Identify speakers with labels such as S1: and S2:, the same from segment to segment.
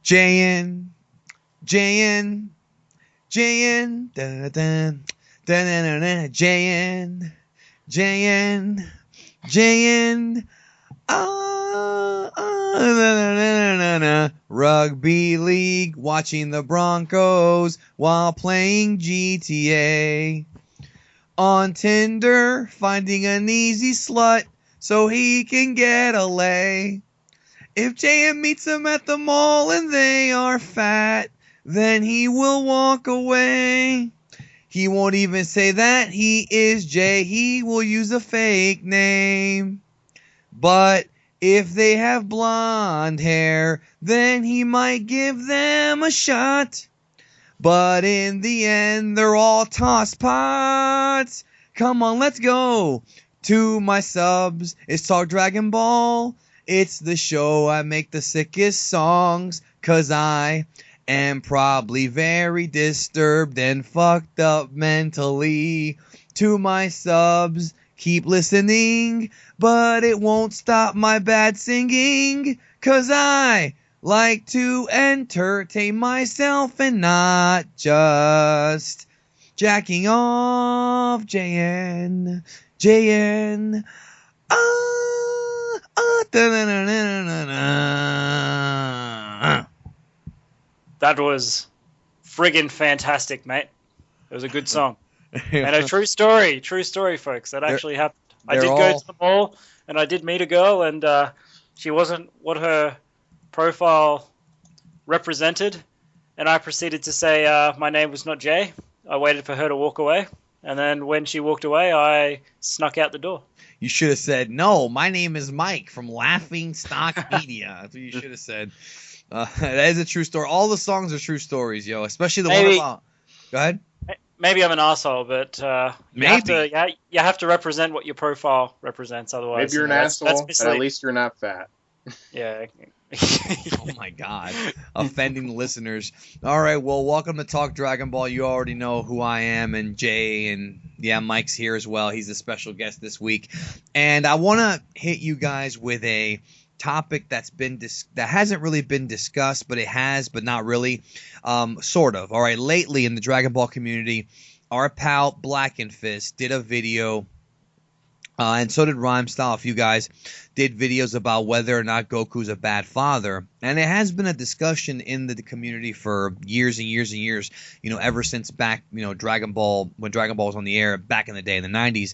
S1: Jayain, Jayain, Jayain, da-da-da, da-da-da-da, Jayain, Jayain, Jayain, na-na-na-na-na-na. Rugby league, watching the Broncos while playing GTA. On Tinder, finding an easy slut so he can get a lay. If JM meets him at the mall and they are fat, then he will walk away. He won't even say that he is Jay, he will use a fake name. But if they have blonde hair, then he might give them a shot. But in the end, they're all toss pots. Come on, let's go to my subs. It's Talk Dragon Ball. It's the show I make the sickest songs, 'cause I am probably very disturbed and fucked up mentally. To my subs, keep listening, but it won't stop my bad singing, 'cause I like to entertain myself and not just jacking off. JN, JN,
S2: That was friggin' fantastic, mate. It was a good song. And a true story, folks. That actually happened. I did go to the mall, and I did meet a girl, and she wasn't what her profile represented. And I proceeded to say my name was not Jay. I waited for her to walk away. And then when she walked away, I snuck out the door.
S1: You should have said, no, my name is Mike from Laughing Stock Media. That's what you should have said. That is a true story. All the songs are true stories, yo. Especially the one about... Go ahead.
S2: Maybe I'm an asshole, but you have to represent what your profile represents. Otherwise,
S3: maybe you're an asshole, but at least you're not fat.
S2: Yeah.
S1: Oh my God, offending the listeners. All right, well, welcome to Talk Dragon Ball. You already know who I am, and Jay, and yeah, Mike's here as well. He's a special guest this week, and I want to hit you guys with a topic that hasn't really been discussed, but it has, but not really, sort of. All right, lately in the Dragon Ball community, our pal BLACKENFIST did a video. And so did Rhymestyle. A few guys did videos about whether or not Goku's a bad father. And it has been a discussion in the community for years and years and years, ever since back, Dragon Ball, when Dragon Ball was on the air back in the day in the 90s.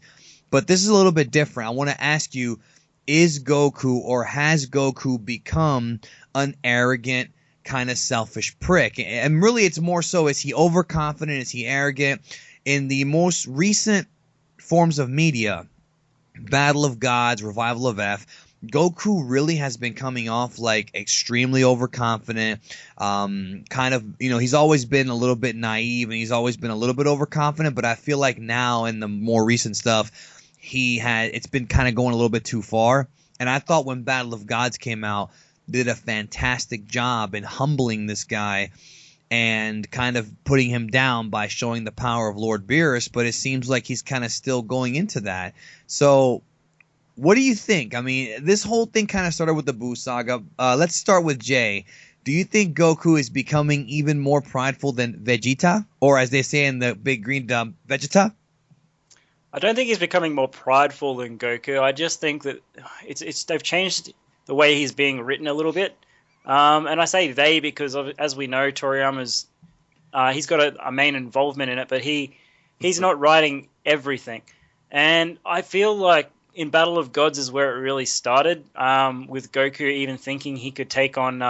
S1: But this is a little bit different. I want to ask you, is Goku, or has Goku become an arrogant, kind of selfish prick? And really, it's more so, is he overconfident? Is he arrogant? In the most recent forms of media, Battle of Gods, Revival of F, Goku really has been coming off like extremely overconfident, kind of, he's always been a little bit naive, and he's always been a little bit overconfident, but I feel like now in the more recent stuff, it's been kind of going a little bit too far. And I thought when Battle of Gods came out, did a fantastic job in humbling this guy and kind of putting him down by showing the power of Lord Beerus, but it seems like he's kind of still going into that. So what do you think? I mean, this whole thing kind of started with the Buu Saga. Let's start with Jay. Do you think Goku is becoming even more prideful than Vegeta? Or as they say in the big green dub, Vegeta?
S2: I don't think he's becoming more prideful than Goku. I just think that they've changed the way he's being written a little bit. And I say they because, as we know, Toriyama's he's got a main involvement in it, but he's not writing everything. And I feel like in Battle of Gods is where it really started, with Goku even thinking he could take on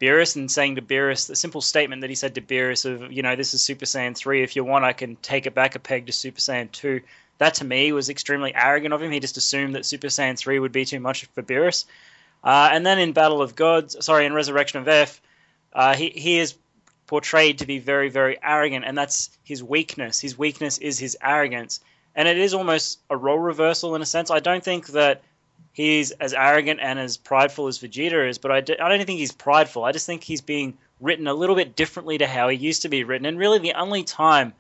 S2: Beerus and saying to Beerus, the simple statement that he said to Beerus of, this is Super Saiyan 3. If you want, I can take it back a peg to Super Saiyan 2. That, to me, was extremely arrogant of him. He just assumed that Super Saiyan 3 would be too much for Beerus. And then in in Resurrection of F, he is portrayed to be very, very arrogant, and that's his weakness. His weakness is his arrogance. And it is almost a role reversal in a sense. I don't think that he's as arrogant and as prideful as Vegeta is, but I don't think he's prideful. I just think he's being written a little bit differently to how he used to be written. And really the only time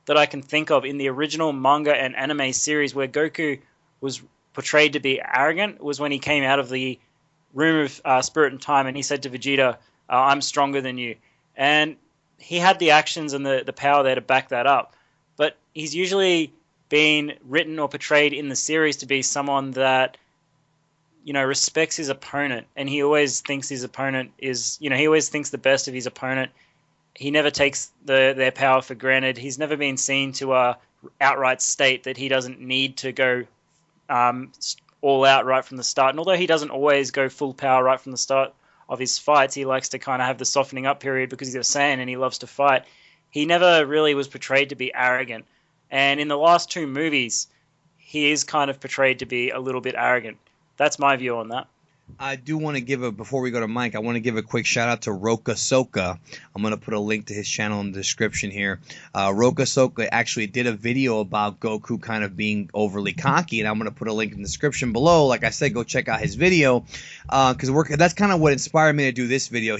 S2: that I can think of in the original manga and anime series where Goku was portrayed to be arrogant was when he came out of the Room of Spirit and Time and he said to Vegeta, I'm stronger than you. And he had the actions and the power there to back that up. But he's usually been written or portrayed in the series to be someone that, respects his opponent. And he always thinks his opponent is, he always thinks the best of his opponent. He never takes their power for granted. He's never been seen to outright state that he doesn't need to go all out right from the start. And although he doesn't always go full power right from the start of his fights, he likes to kind of have the softening up period because he's a Saiyan and he loves to fight. He never really was portrayed to be arrogant. And in the last 2 movies, he is kind of portrayed to be a little bit arrogant. That's my view on that.
S1: I do want to before we go to Mike, I want to give a quick shout out to Roka Soka. I'm going to put a link to his channel in the description here. Roka Soka actually did a video about Goku kind of being overly cocky, and I'm going to put a link in the description below. Like I said, go check out his video, because that's kind of what inspired me to do this video.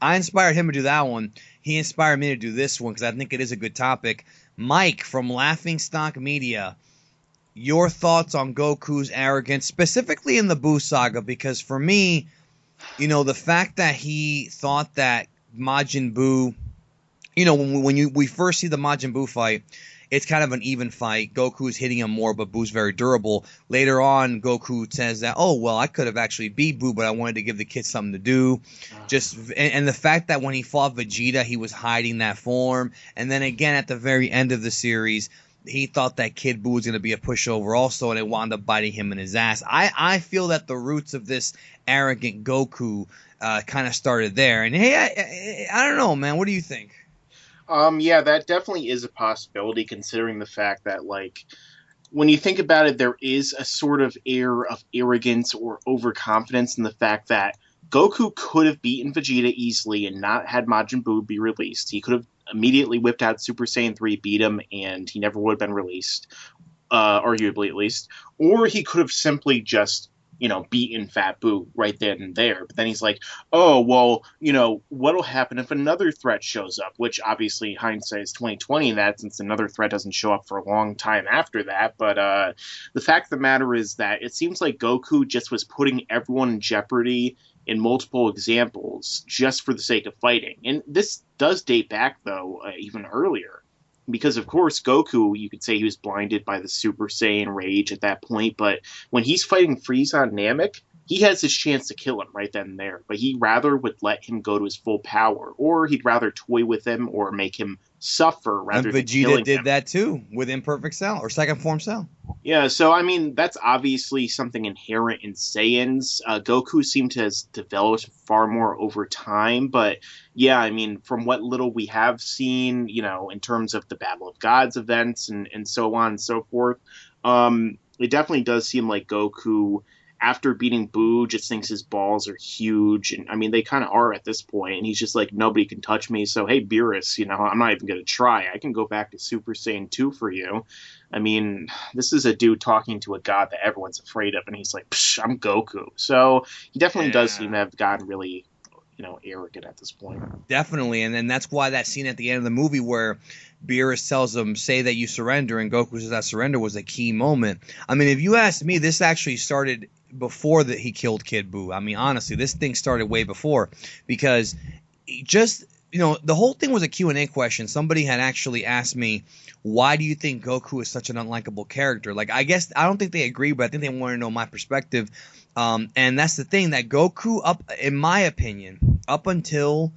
S1: I inspired him to do that one. He inspired me to do this one because I think it is a good topic. Mike from Laughingstock Media, your thoughts on Goku's arrogance, specifically in the Buu Saga, because for me, the fact that he thought that Majin Buu, when we first see the Majin Buu fight, it's kind of an even fight. Goku's hitting him more, but Buu's very durable. Later on, Goku says that, oh, well, I could have actually beat Buu, but I wanted to give the kid something to do. And the fact that when he fought Vegeta, he was hiding that form. And then again, at the very end of the series, he thought that Kid Buu was going to be a pushover also, and it wound up biting him in his ass. I feel that the roots of this arrogant Goku kind of started there. And hey, I don't know, man. What do you think?
S3: Yeah, that definitely is a possibility, considering the fact that, like, when you think about it, there is a sort of air of arrogance or overconfidence in the fact that Goku could have beaten Vegeta easily and not had Majin Buu be released. He could have immediately whipped out Super Saiyan 3, beat him, and he never would have been released, arguably at least. Or he could have simply just, beaten Fat Buu right then and there. But then he's like, oh, well, what'll happen if another threat shows up? Which, obviously, hindsight is 20/20 in that, since another threat doesn't show up for a long time after that. But the fact of the matter is that it seems like Goku just was putting everyone in jeopardy in multiple examples just for the sake of fighting. And this does date back, though, even earlier. Because, of course, Goku, you could say he was blinded by the Super Saiyan rage at that point, but when he's fighting Frieza and Namek, he has his chance to kill him right then and there. But he rather would let him go to his full power, or he'd rather toy with him or make him suffer rather than killing him.
S1: And Vegeta did that too with Imperfect Cell, or Second Form Cell.
S3: Yeah, so, I mean, that's obviously something inherent in Saiyans. Goku seemed to have developed far more over time, but, yeah, I mean, from what little we have seen, in terms of the Battle of Gods events and so on and so forth, it definitely does seem like Goku, after beating Buu, just thinks his balls are huge, and I mean, they kind of are at this point, and he's just like, nobody can touch me, so hey, Beerus, I'm not even going to try. I can go back to Super Saiyan 2 for you. I mean, this is a dude talking to a god that everyone's afraid of, and he's like, psh, I'm Goku. So he definitely does seem to have gotten really, arrogant at this point.
S1: Definitely, and then that's why that scene at the end of the movie where Beerus tells him, say that you surrender, and Goku says that surrender was a key moment. I mean, if you ask me, this actually started before that he killed Kid Buu. I mean, honestly, this thing started way before, because just, the whole thing was a Q&A question. Somebody had actually asked me, why do you think Goku is such an unlikable character? Like, I guess, I don't think they agree, but I think they want to know my perspective. And that's the thing, that Goku, in my opinion, up until...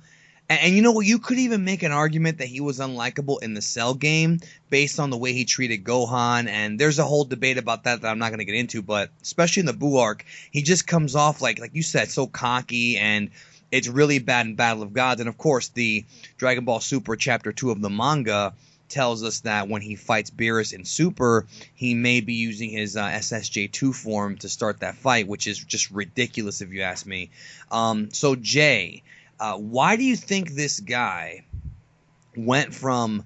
S1: And you know what? You could even make an argument that he was unlikable in the Cell game based on the way he treated Gohan. And there's a whole debate about that I'm not going to get into. But especially in the Buu arc, he just comes off like you said, so cocky. And it's really bad in Battle of Gods. And of course, the Dragon Ball Super Chapter 2 of the manga tells us that when he fights Beerus in Super, he may be using his SSJ2 form to start that fight, which is just ridiculous if you ask me. So Jay... why do you think this guy went from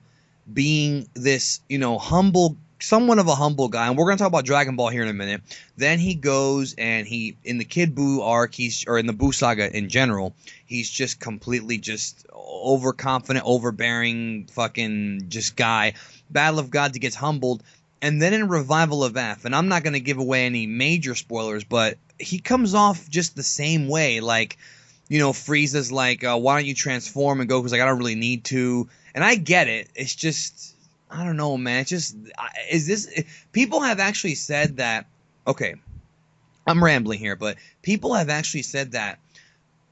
S1: being this, humble, somewhat of a humble guy, and we're going to talk about Dragon Ball here in a minute, then he goes and in the Kid Buu arc, or in the Buu Saga in general, he's just completely just overconfident, overbearing, fucking just guy. Battle of Gods, he gets humbled, and then in Revival of F, and I'm not going to give away any major spoilers, but he comes off just the same way, like... Frieza's like, why don't you transform? And Goku's like, I don't really need to. And I get it. It's just, I don't know, man. It's just, people have actually said that, okay, I'm rambling here, but people have actually said that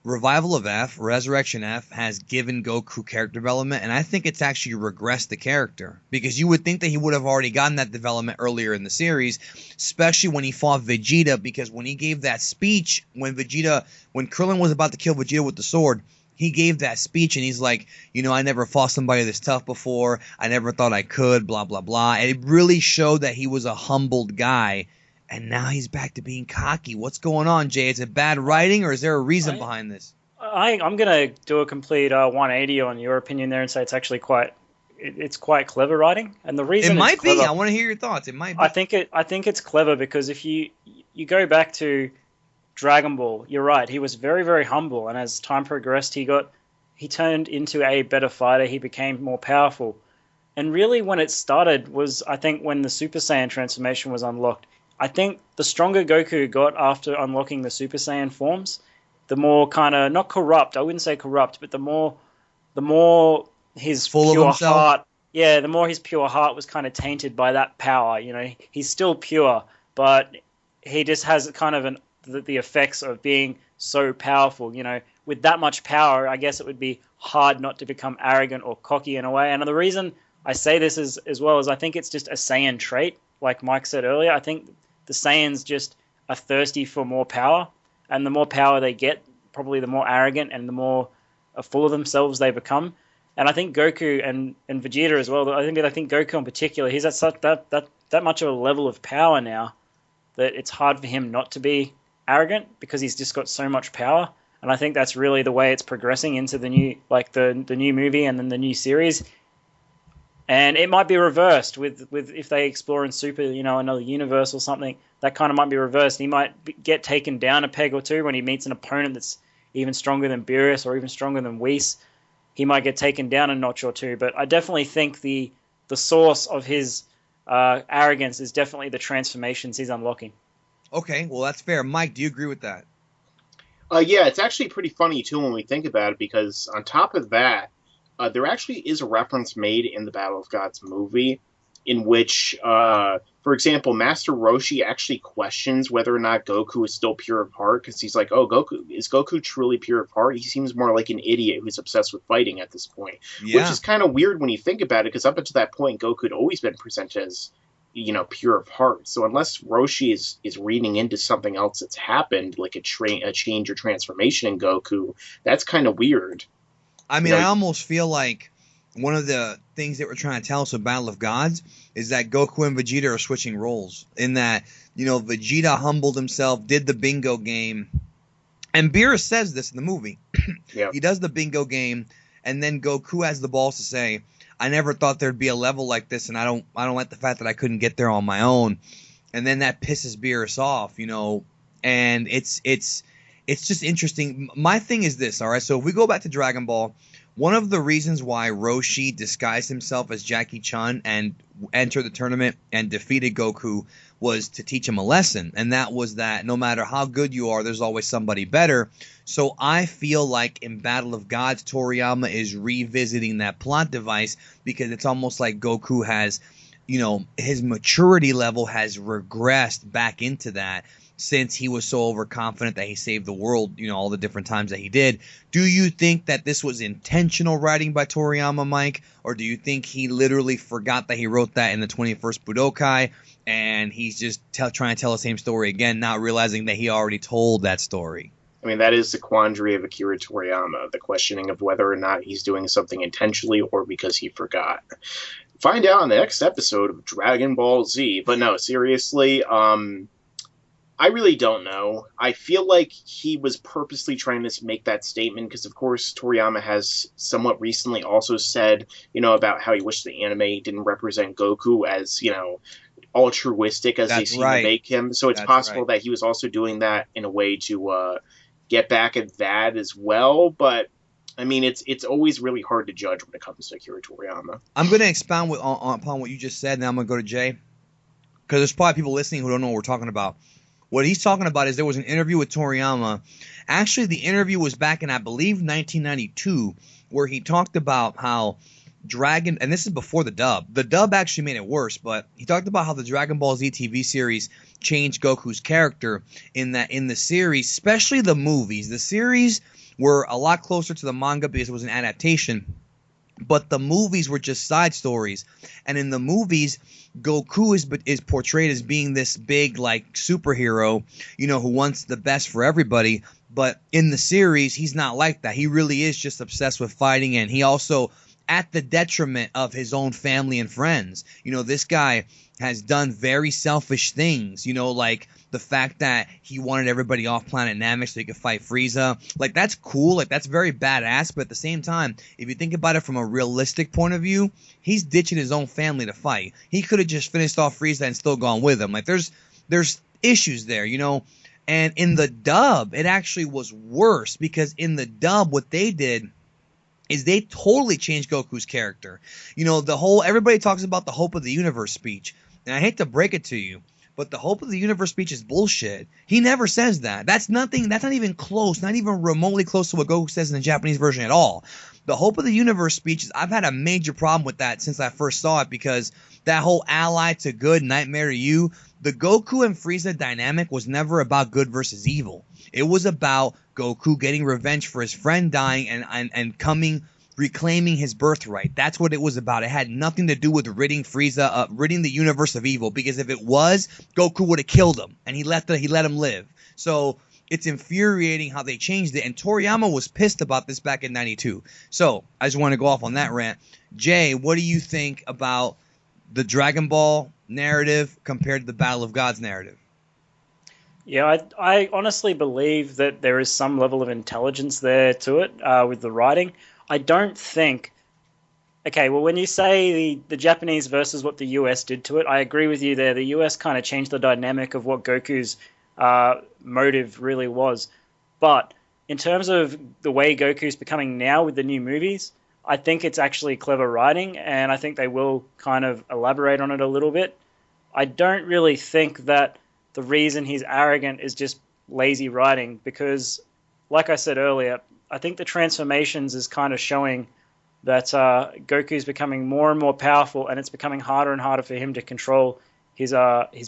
S1: Revival of F, Resurrection F, has given Goku character development, and I think it's actually regressed the character. Because you would think that he would have already gotten that development earlier in the series, especially when he fought Vegeta, because when he gave that speech, when Krillin was about to kill Vegeta with the sword, he gave that speech, and he's like, I never fought somebody this tough before, I never thought I could, blah, blah, blah. And it really showed that he was a humbled guy. And now he's back to being cocky. What's going on, Jay? Is it bad writing, or is there a reason behind this?
S2: I'm going to do a complete 180 on your opinion there and say it's actually quite clever writing. And the reason
S1: it might
S2: clever,
S1: be. I want to hear your thoughts. It might be.
S2: I think it's clever because if you go back to Dragon Ball, you're right. He was very, very humble, and as time progressed, he turned into a better fighter. He became more powerful. And really, when it started was, I think, when the Super Saiyan transformation was unlocked. I think the stronger Goku got after unlocking the Super Saiyan forms, the more kind of, not corrupt, I wouldn't say corrupt, but the more his pure heart, the more his pure heart was kind of tainted by that power. He's still pure, but he just has kind of the effects of being so powerful. With that much power, I guess it would be hard not to become arrogant or cocky in a way. And the reason I say this is, as well as I think it's just a Saiyan trait, like Mike said earlier. I think the Saiyans just are thirsty for more power, and the more power they get, probably the more arrogant and the more full of themselves they become. And I think Goku and Vegeta as well. I think Goku in particular, he's at such that much of a level of power now that it's hard for him not to be arrogant because he's just got so much power. And I think that's really the way it's progressing into the new, like the new movie and then the new series. And it might be reversed with if they explore in Super, another universe or something. That kind of might be reversed. He might get taken down a peg or two when he meets an opponent that's even stronger than Beerus or even stronger than Whis. He might get taken down a notch or two. But I definitely think the source of his arrogance is definitely the transformations he's unlocking.
S1: Okay, well, that's fair. Mike, do you agree with that?
S3: Yeah, it's actually pretty funny, too, when we think about it, because on top of that, there actually is a reference made in the Battle of Gods movie in which, for example, Master Roshi actually questions whether or not Goku is still pure of heart, because he's like, is Goku truly pure of heart? He seems more like an idiot who's obsessed with fighting at this point. Yeah. Which is kind of weird when you think about it, because up until that point, Goku had always been presented as, pure of heart. So unless Roshi is reading into something else that's happened, like a change or transformation in Goku, that's kind of weird.
S1: I mean, I almost feel like one of the things that we're trying to tell us with Battle of Gods is that Goku and Vegeta are switching roles. In that, Vegeta humbled himself, did the bingo game, and Beerus says this in the movie. Yeah. He does the bingo game, and then Goku has the balls to say, "I never thought there'd be a level like this, and I don't like the fact that I couldn't get there on my own." And then that pisses Beerus off, and it's just interesting. My thing is this, all right? So if we go back to Dragon Ball, one of the reasons why Roshi disguised himself as Jackie Chun and entered the tournament and defeated Goku was to teach him a lesson. And that was that no matter how good you are, there's always somebody better. So I feel like in Battle of Gods, Toriyama is revisiting that plot device because it's almost like Goku has, his maturity level has regressed back into that. Since he was so overconfident that he saved the world, all the different times that he did. Do you think that this was intentional writing by Toriyama, Mike? Or do you think he literally forgot that he wrote that in the 21st Budokai and he's just trying to tell the same story again, not realizing that he already told that story?
S3: I mean, that is the quandary of Akira Toriyama, the questioning of whether or not he's doing something intentionally or because he forgot. Find out in the next episode of Dragon Ball Z. But no, seriously, I really don't know. I feel like he was purposely trying to make that statement because, of course, Toriyama has somewhat recently also said, about how he wished the anime didn't represent Goku as, altruistic as they seem to make him. So it's possible that he was also doing that in a way to get back at that as well. But, I mean, it's always really hard to judge when it comes to Akira Toriyama.
S1: I'm going to expound upon what you just said. Now I'm going to go to Jay because there's probably people listening who don't know what we're talking about. What he's talking about is there was an interview with Toriyama. Actually, the interview was back in, I believe, 1992, where he talked about how Dragon, and this is before the dub. The dub actually made it worse, but he talked about how the Dragon Ball Z TV series changed Goku's character in the series, especially the movies. The series were a lot closer to the manga because it was an adaptation, but the movies were just side stories. And in the movies, Goku is portrayed as being this big, like, superhero, who wants the best for everybody. But in the series, he's not like that. He really is just obsessed with fighting, and he also, at the detriment of his own family and friends. This guy has done very selfish things, like the fact that he wanted everybody off planet Namek so he could fight Frieza. Like, that's cool. Like, that's very badass. But at the same time, if you think about it from a realistic point of view, he's ditching his own family to fight. He could have just finished off Frieza and still gone with him. Like, there's issues there, And in the dub, it actually was worse, because in the dub, what they did is they totally changed Goku's character. Everybody talks about the Hope of the Universe speech, and I hate to break it to you, but the Hope of the Universe speech is bullshit. He never says that. That's not even close, not even remotely close to what Goku says in the Japanese version at all. The Hope of the Universe speech, I've had a major problem with that since I first saw it, because that whole ally to good, nightmare to you, the Goku and Frieza dynamic was never about good versus evil. It was about Goku getting revenge for his friend dying and reclaiming his birthright. That's what it was about. It had nothing to do with ridding Frieza, ridding the universe of evil, because if it was, Goku would have killed him, and he let him live. So it's infuriating how they changed it, and Toriyama was pissed about this back in 92. So I just want to go off on that rant. Jay, what do you think about the Dragon Ball narrative compared to the Battle of Gods narrative?
S2: Yeah, I honestly believe that there is some level of intelligence there to it with the writing. I don't think... Okay, well, when you say the Japanese versus what the US did to it, I agree with you there. The US kind of changed the dynamic of what Goku's motive really was. But in terms of the way Goku's becoming now with the new movies, I think it's actually clever writing, and I think they will kind of elaborate on it a little bit. I don't really think that the reason he's arrogant is just lazy writing, because, like I said earlier, I think the transformations is kind of showing that Goku's becoming more and more powerful, and it's becoming harder and harder for him to control his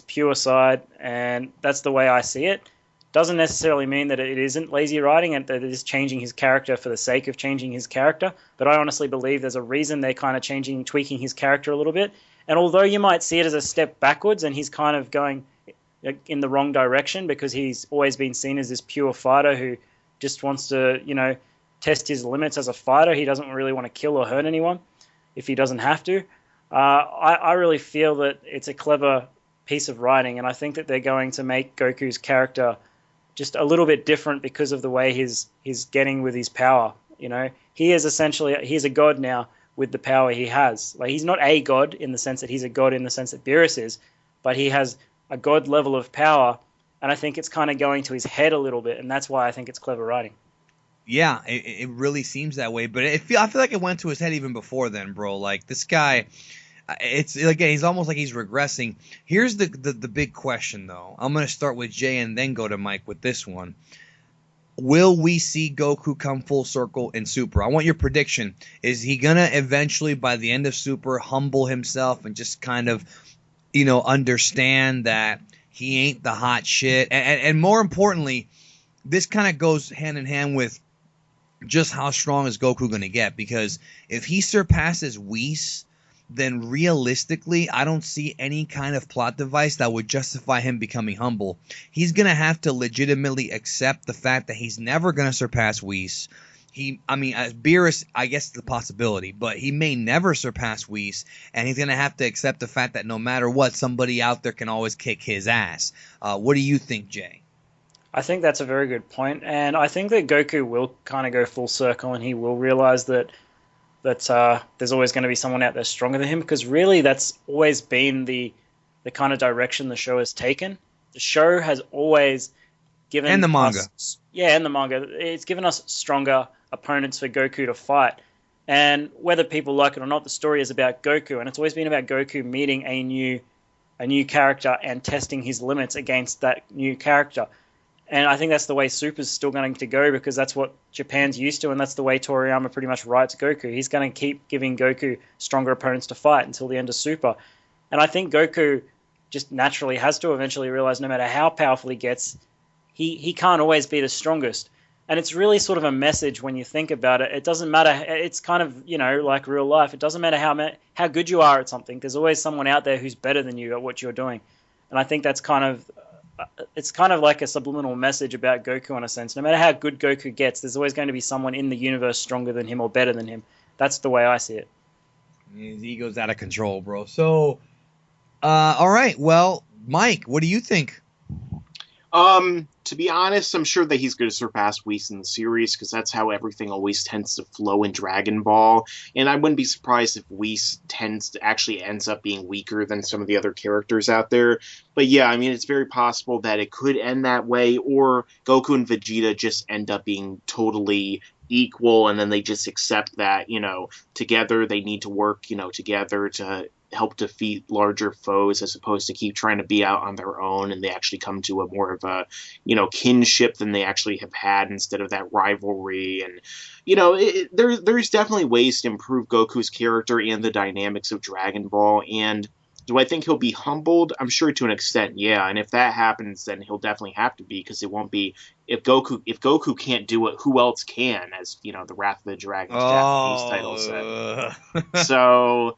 S2: pure side, and that's the way I see it. Doesn't necessarily mean that it isn't lazy writing and that it is changing his character for the sake of changing his character, but I honestly believe there's a reason they're kind of tweaking his character a little bit. And although you might see it as a step backwards and he's kind of going in the wrong direction, because he's always been seen as this pure fighter who just wants to, test his limits as a fighter. He doesn't really want to kill or hurt anyone if he doesn't have to. I really feel that it's a clever piece of writing, and I think that they're going to make Goku's character just a little bit different because of the way he's getting with his power. He is essentially, he's a god now with the power he has. Like, he's not a god in the sense that he's a god in the sense that Beerus is, but he has a god level of power, and I think it's kind of going to his head a little bit, and that's why I think it's clever writing.
S1: Yeah, it really seems that way, but I feel like it went to his head even before then, bro. Like, this guy, it's again, he's almost like he's regressing. Here's the big question, though. I'm going to start with Jay and then go to Mike with this one. Will we see Goku come full circle in Super? I want your prediction. Is he going to eventually, by the end of Super, humble himself and just kind of, understand that he ain't the hot shit? And more importantly, this kind of goes hand in hand with just how strong is Goku going to get, because if he surpasses Whis, then realistically, I don't see any kind of plot device that would justify him becoming humble. He's going to have to legitimately accept the fact that he's never going to surpass Whis. As Beerus, I guess the possibility, but he may never surpass Whis, and he's going to have to accept the fact that no matter what, somebody out there can always kick his ass. What do you think, Jay?
S2: I think that's a very good point, and I think that Goku will kind of go full circle, and he will realize that there's always going to be someone out there stronger than him, because really that's always been the kind of direction the show has taken. The show has always given
S1: and the manga,
S2: and the manga, it's given us stronger opponents for Goku to fight, and whether people like it or not, the story is about Goku, and it's always been about Goku meeting a new a new character and testing his limits against that new character. And I think that's the way Super's still going to go, because that's what Japan's used to, and that's the way Toriyama pretty much writes Goku. He's going to keep giving Goku stronger opponents to fight until the end of Super. And I think Goku just naturally has to eventually realize no matter how powerful he gets, he can't always be the strongest. And it's really sort of a message when you think about it. It doesn't matter. It's kind of, like real life. It doesn't matter how good you are at something. There's always someone out there who's better than you at what you're doing. And I think that's it's kind of like a subliminal message about Goku in a sense. No matter how good Goku gets, there's always going to be someone in the universe stronger than him or better than him. That's the way I see it.
S1: His ego's out of control, bro. So, all right. Well, Mike, what do you think?
S3: To be honest, I'm sure that he's going to surpass Whis in the series, because that's how everything always tends to flow in Dragon Ball. And I wouldn't be surprised if Whis actually ends up being weaker than some of the other characters out there. But yeah, I mean, it's very possible that it could end that way, or Goku and Vegeta just end up being totally equal, and then they just accept that, together they need to work, together to help defeat larger foes, as opposed to keep trying to be out on their own, and they actually come to a more of a kinship than they actually have had, instead of that rivalry. And there's definitely ways to improve Goku's character and the dynamics of Dragon Ball. And do I think he'll be humbled? I'm sure to an extent, yeah. And if that happens, then he'll definitely have to be, because it won't be, if Goku can't do it, who else can, as the Wrath of the Dragon's Japanese title said. So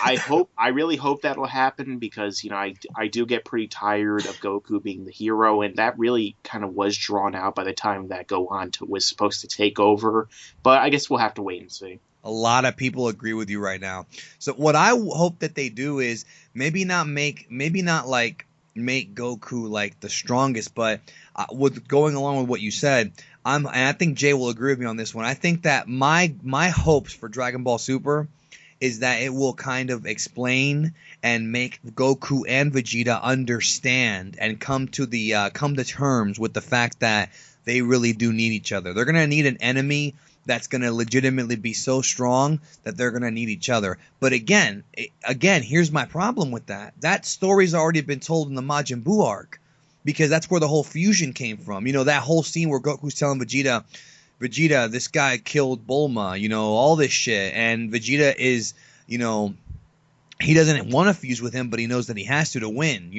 S3: I really hope that'll happen, because I do get pretty tired of Goku being the hero, and that really kind of was drawn out by the time that Gohan was supposed to take over. But I guess we'll have to wait and see.
S1: A lot of people agree with you right now. So what I hope that they do is maybe not make Goku like the strongest, but with going along with what you said, and I think Jay will agree with me on this one. I think that my hopes for Dragon Ball Super is that it will kind of explain and make Goku and Vegeta understand and come to terms with the fact that they really do need each other. They're gonna need an enemy that's gonna legitimately be so strong that they're gonna need each other. But again, here's my problem with that. That story's already been told in the Majin Buu arc, because that's where the whole fusion came from. That whole scene where Goku's telling Vegeta, this guy killed Bulma, all this shit. And Vegeta is, he doesn't want to fuse with him, but he knows that he has to win.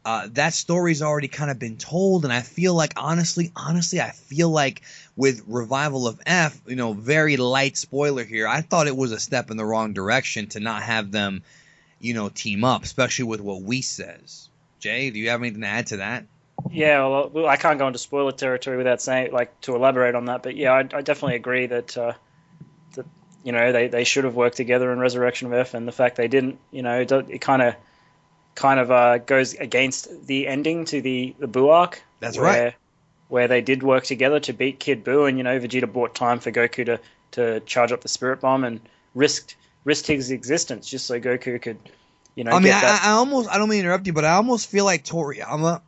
S1: That story's already kind of been told. And I feel like, honestly, I feel like with Revival of F, very light spoiler here, I thought it was a step in the wrong direction to not have them, team up, especially with what Whis says. Jay, do you have anything to add to that?
S2: Yeah, well, I can't go into spoiler territory without saying, to elaborate on that. But yeah, I definitely agree that they should have worked together in Resurrection of F, and the fact they didn't, it kind of goes against the ending to the Buu arc.
S1: That's right.
S2: Where they did work together to beat Kid Buu, and Vegeta bought time for Goku to charge up the Spirit Bomb and risked his existence just so Goku could. I don't mean to interrupt you, but I almost feel like Toriyama,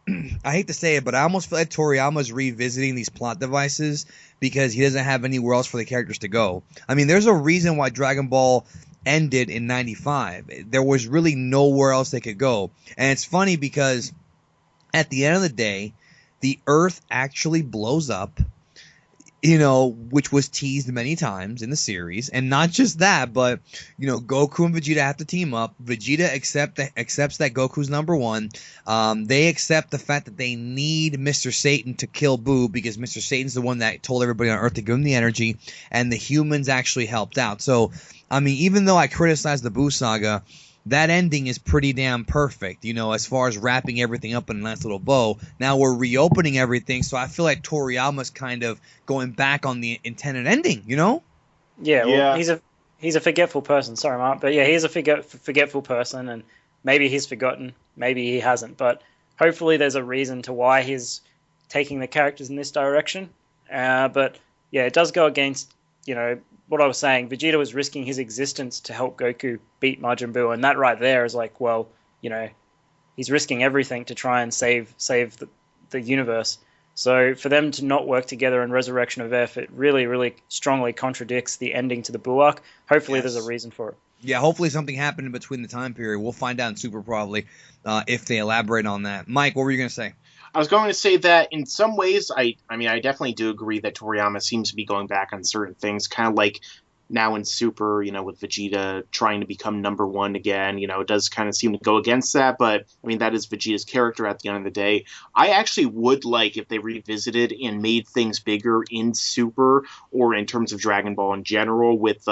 S2: I hate to say it, but I almost feel like Toriyama's revisiting these plot devices because he doesn't have anywhere else for the characters to go. I mean, there's a reason why Dragon Ball ended in 95. There was really nowhere else they could go. And it's funny because at the end of the day, the Earth actually blows up, which was teased many times in the series. And not just that, but, Goku and Vegeta have to team up. Vegeta accepts that Goku's number one. They accept the fact that they need Mr. Satan to kill Buu, because Mr. Satan's the one that told everybody on Earth to give him the energy, and the humans actually helped out. So, I mean, even though I criticized the Buu Saga, that ending is pretty damn perfect, as far as wrapping everything up in a nice little bow. Now we're reopening everything, so I feel like Toriyama's kind of going back on the intended ending, Yeah, well, he's a forgetful person. Sorry, Mark, but yeah, he's a forgetful person, and maybe he's forgotten, maybe he hasn't. But hopefully, there's a reason to why he's taking the characters in this direction. But yeah, it does go against, what I was saying. Vegeta was risking his existence to help Goku beat Majin Buu, and that right there is like, well, he's risking everything to try and save the universe. So for them to not work together in Resurrection of F, it really, really strongly contradicts the ending to the Buu arc. Hopefully, There's a reason for it.
S1: Yeah, hopefully something happened in between the time period. We'll find out in Super probably if they elaborate on that. Mike, what were you going to say?
S3: I was going to say that in some ways, I mean, I definitely do agree that Toriyama seems to be going back on certain things, kind of like now in Super, with Vegeta trying to become number one again. It does kind of seem to go against that, but I mean, that is Vegeta's character at the end of the day. I actually would like if they revisited and made things bigger in Super or in terms of Dragon Ball in general with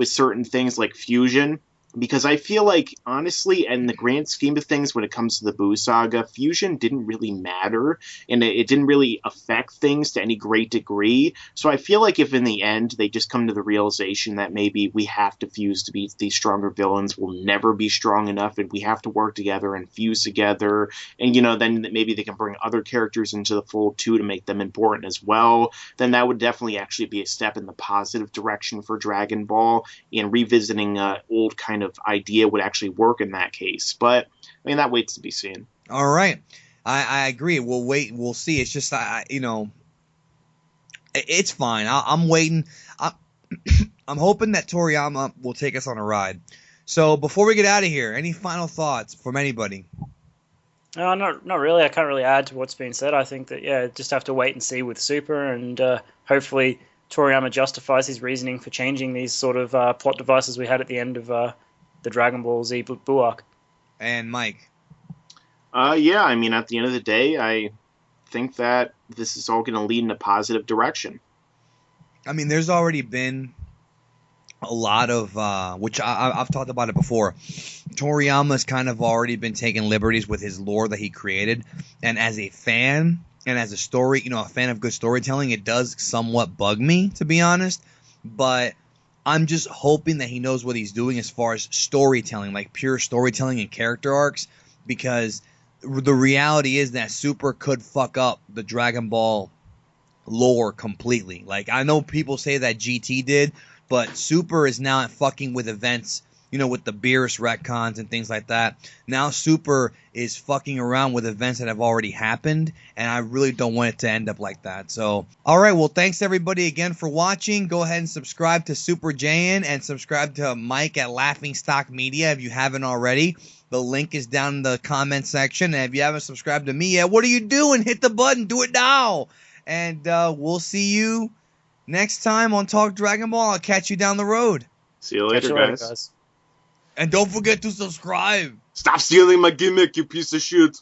S3: certain things like fusion. Because I feel like, honestly, in the grand scheme of things, when it comes to the Buu Saga, fusion didn't really matter, and it didn't really affect things to any great degree. So I feel like if in the end they just come to the realization that maybe we have to fuse to beat these stronger villains, we'll never be strong enough, and we have to work together and fuse together, and then maybe they can bring other characters into the fold too to make them important as well, then that would definitely actually be a step in the positive direction for Dragon Ball, and revisiting old kind of idea would actually work in that case. But I mean, that waits to be seen.
S1: All right, I agree. We'll wait. We'll see. It's just it's fine. I'm waiting. I'm hoping that Toriyama will take us on a ride. So before we get out of here, any final thoughts from anybody?
S2: No, not really. I can't really add to what's been said. I think that just have to wait and see with Super, and hopefully Toriyama justifies his reasoning for changing these sort of plot devices we had at the end of the Dragon Ball Z Buu arc.
S1: And Mike?
S3: Yeah, I mean, at the end of the day, I think that this is all going to lead in a positive direction.
S1: I mean, there's already been a lot of, which I've talked about it before, Toriyama's kind of already been taking liberties with his lore that he created, and as a fan, and as a a fan of good storytelling, it does somewhat bug me, to be honest, but I'm just hoping that he knows what he's doing as far as storytelling, like pure storytelling and character arcs, because the reality is that Super could fuck up the Dragon Ball lore completely. Like, I know people say that GT did, but Super is now fucking with events, with the Beerus retcons and things like that. Now Super is fucking around with events that have already happened, and I really don't want it to end up like that. So, all right, well, thanks everybody again for watching. Go ahead and subscribe to Super Jayain and subscribe to Mike at Laughing Stock Media if you haven't already. The link is down in the comment section, and if you haven't subscribed to me yet, what are you doing? Hit the button. Do it now. And we'll see you next time on Talk Dragon Ball. I'll catch you down the road.
S3: See you later, guys.
S1: And don't forget to subscribe.
S3: Stop stealing my gimmick, you piece of shit.